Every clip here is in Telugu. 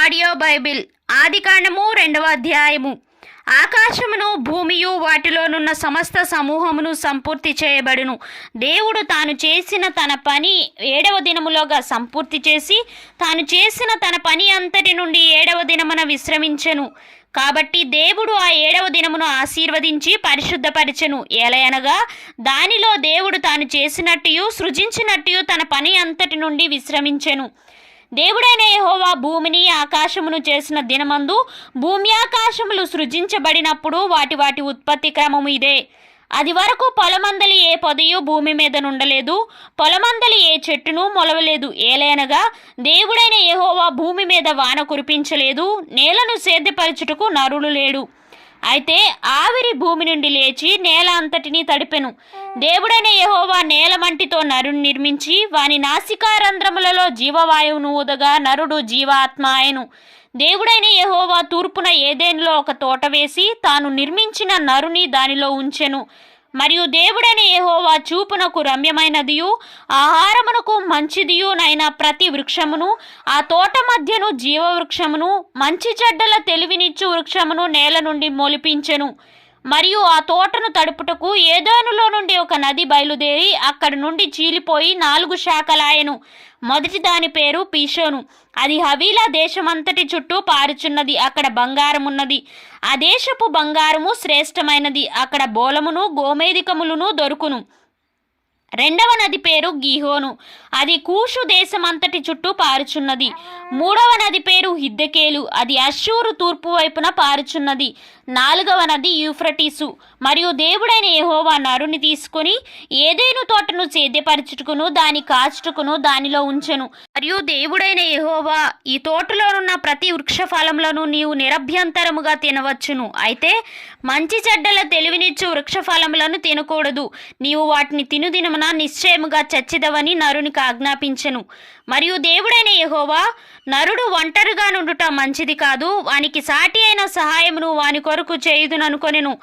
ఆడియో బైబిల్ ఆదికాండము 2వ అధ్యాయము. ఆకాశమును భూమియు వాటిలోనున్న సమస్త సమూహమును సంపూర్తి చేయబడును. దేవుడు తాను చేసిన తన పని 7వ దినములోగా సంపూర్తి చేసి తాను చేసిన తన పని అంతటి నుండి 7వ దినమున విశ్రమించెను. కాబట్టి దేవుడు ఆ 7వ దినమును ఆశీర్వదించి పరిశుద్ధపరచెను. ఎలయనగా దానిలో దేవుడు తాను చేసినట్టు సృజించినట్టు తన పని అంతటి నుండి విశ్రమించెను. దేవుడైన యెహోవా భూమిని ఆకాశమును చేసిన దినమందు భూమి ఆకాశములు సృజించబడినప్పుడు వాటి వాటి ఉత్పత్తి క్రమము ఇదే. అది వరకు పొలమందలి ఏ పొదయు భూమి మీద నుండలేదు, పొలమందలి ఏ చెట్టును మొలవలేదు. ఏలయనగా దేవుడైన యెహోవా భూమి మీద వాన కురిపించలేదు, నేలను సేద్యపరచుటకు నరుడు లేడు. అయితే ఆవిరి భూమి నుండి లేచి నేల అంతటినీ తడిపెను. దేవుడైన యెహోవా నేల మంటితో నరుని నిర్మించి వాని నాసికారంధ్రములలో జీవవాయువును ఊదగా నరుడు జీవాత్మ ఆయను. దేవుడైన యెహోవా తూర్పున ఏదెనులో ఒక తోట వేసి తాను నిర్మించిన నరుని దానిలో ఉంచెను. మరియు దేవుడైన యెహోవా చూపునకు రమ్యమైనదియు ఆహారమునకు మంచిదియునైన ప్రతి వృక్షమును, ఆ తోట మధ్యను జీవవృక్షమును, మంచి చెడ్డల తెలివినిచ్చు వృక్షమును నేల నుండి మొలిపించెను. మరియు ఆ తోటను తడుపుటకు ఏదెనులో నుండి ఒక నది బయలుదేరి అక్కడి నుండి చీలిపోయి 4 శాఖలాయెను. మొదటి దాని పేరు పీషోను. అది హవీలా దేశమంతటి చుట్టూ పారుచున్నది. అక్కడ బంగారం ఉన్నది. ఆ దేశపు బంగారము శ్రేష్టమైనది. అక్కడ బోలమును గోమేధికములను దొరుకును. రెండవ నది పేరు గీహోను. అది కూషు దేశమంతటి చుట్టూ పారుచున్నది. మూడవ నది పేరు హిద్దెకేలు. అది అష్షూరు తూర్పు వైపున పారుచున్నది. నాలుగవ నది యూఫ్రటీసు. మరియు దేవుడైన యెహోవా నరుని తీసుకుని ఏదైను తోటను సేద్యపరచుటకును దాని కాచుటకును దానిలో ఉంచెను. మరియు దేవుడైన యెహోవా ఈ తోటలోనున్న ప్రతి వృక్ష ఫలములను నీవు నిరభ్యంతరముగా తినవచ్చును. అయితే మంచి చెడ్డల తెలివినిచ్చు వృక్ష ఫలములను తినకూడదు. నీవు వాటిని తినుదినమున నిశ్చయముగా చచ్చిదవని నరునికి ఆజ్ఞాపించెను. మరియు దేవుడైన యెహోవా నరుడు ఒంటరిగా నుండుట మంచిది కాదు, వానికి సాటి అయిన సహాయమును వాని కొరకు చేయుదుననుకొనెను.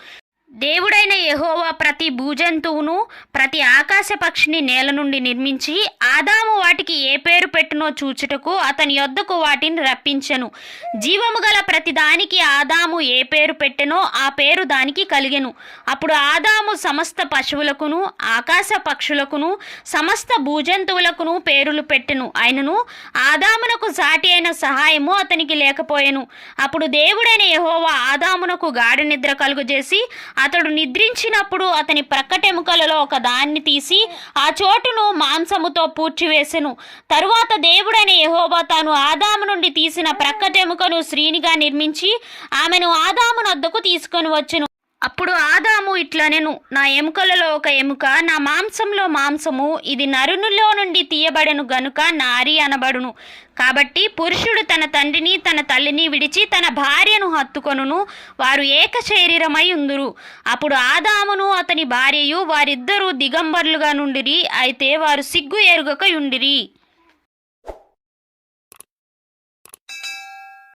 దేవుడైన యెహోవా ప్రతి భూజంతువును ప్రతి ఆకాశ పక్షిని నేల నుండి నిర్మించి ఆదాము వాటికి ఏ పేరు పెట్టునో చూచుటకు అతని యొద్దకు వాటిని రప్పించెను. జీవము గల ప్రతి దానికి ఆదాము ఏ పేరు పెట్టెనో ఆ పేరు దానికి కలిగెను. అప్పుడు ఆదాము సమస్త పశువులకును ఆకాశ పక్షులకును సమస్త భూజంతువులకును పేరులు పెట్టెను. అయినను ఆదామునకు సాటి అయిన సహాయము అతనికి లేకపోయెను. అప్పుడు దేవుడైన యెహోవా ఆదామునకు గాఢ నిద్ర కలుగజేసి అతడు నిద్రించినప్పుడు అతని ప్రక్కటెముకలలో ఒక దాన్ని తీసి ఆ చోటును మాంసముతో పూడ్చివేసెను. తరువాత దేవుడైన యెహోవా తాను ఆదాము నుండి తీసిన ప్రక్కటెముకను స్త్రీనిగా నిర్మించి ఆమెను ఆదాము నొద్దకు తీసుకొని వచ్చెను. అప్పుడు ఆదాము ఇట్లనెను, నా ఎముకలలో ఒక ఎముక, నా మాంసంలో మాంసము, ఇది నరునిలో నుండి తీయబడెను గనుక నారి అనబడును. కాబట్టి పురుషుడు తన తండ్రిని తన తల్లిని విడిచి తన భార్యను హత్తుకొనును, వారు ఏక శరీరమై ఉందురు. అప్పుడు ఆదామును అతని భార్యయు వారిద్దరూ దిగంబరులుగా నుండిరి. అయితే వారు సిగ్గు ఎరుగక ఉండిరి.